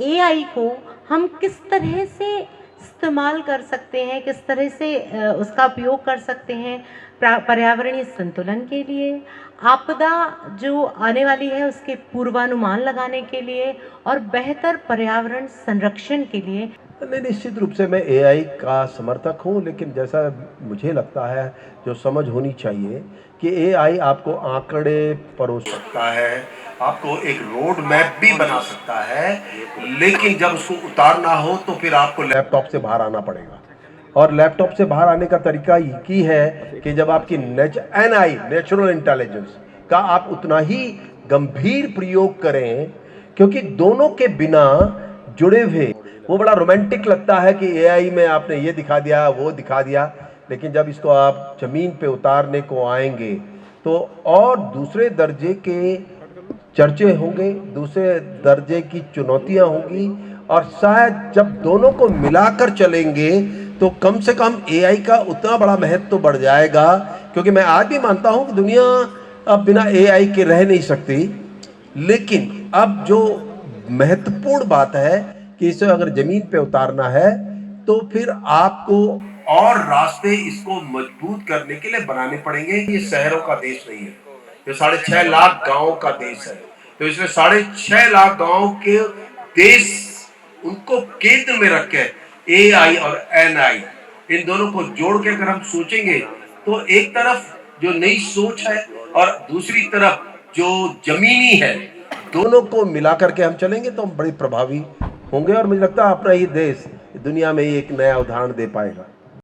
AI को हम किस तरह से इस्तेमाल कर सकते हैं, किस तरह से उसका उपयोग कर सकते हैं पर्यावरणीय संतुलन के लिए, आपदा जो आने वाली है उसके पूर्वानुमान लगाने के लिए और बेहतर पर्यावरण संरक्षण के लिए। नहीं, निश्चित रूप से मैं एआई का समर्थक हूँ, लेकिन जैसा मुझे लगता है, जो समझ होनी चाहिए कि एआई आपको आंकड़े परोस सकता है, आपको एक रोड मैप भी बना सकता है, लेकिन जब उसको उतारना हो तो फिर आपको लैपटॉप से बाहर आना पड़ेगा। और लैपटॉप से बाहर आने का तरीका ये है कि जब आपकी एनआई नेचुरल इंटेलिजेंस का आप उतना ही गंभीर प्रयोग करें, क्योंकि दोनों के बिना जुड़े हुए वो बड़ा रोमांटिक लगता है कि एआई में आपने ये दिखा दिया, वो दिखा दिया, लेकिन जब इसको आप जमीन पे उतारने को आएंगे तो और दूसरे दर्जे के चर्चे होंगे, दूसरे दर्जे की चुनौतियां होंगी, और शायद जब दोनों को मिलाकर चलेंगे तो कम से कम एआई का उतना बड़ा महत्व तो बढ़ जाएगा। क्योंकि मैं आज भी मानता हूं कि दुनिया अब बिना एआई के रह नहीं सकती, लेकिन अब जो महत्वपूर्ण बात है कि इसे अगर जमीन पे उतारना है तो फिर आपको और रास्ते इसको मजबूत करने के लिए बनाने पड़ेंगे। ये शहरों का देश नहीं है, ये 6.5 लाख गांवों का देश है। तो इसमें 6.5 लाख गांव के देश, उनको केंद्र में रख के एआई और एनआई, इन दोनों को जोड़ के अगर हम सोचेंगे तो एक तरफ जो नई सोच है और दूसरी तरफ जो जमीनी है, दोनों को मिला करके हम चलेंगे तो हम बड़े प्रभावी होंगे। और मुझे लगता है अपना ही देश दुनिया में ही एक नया उदाहरण दे पाएगा।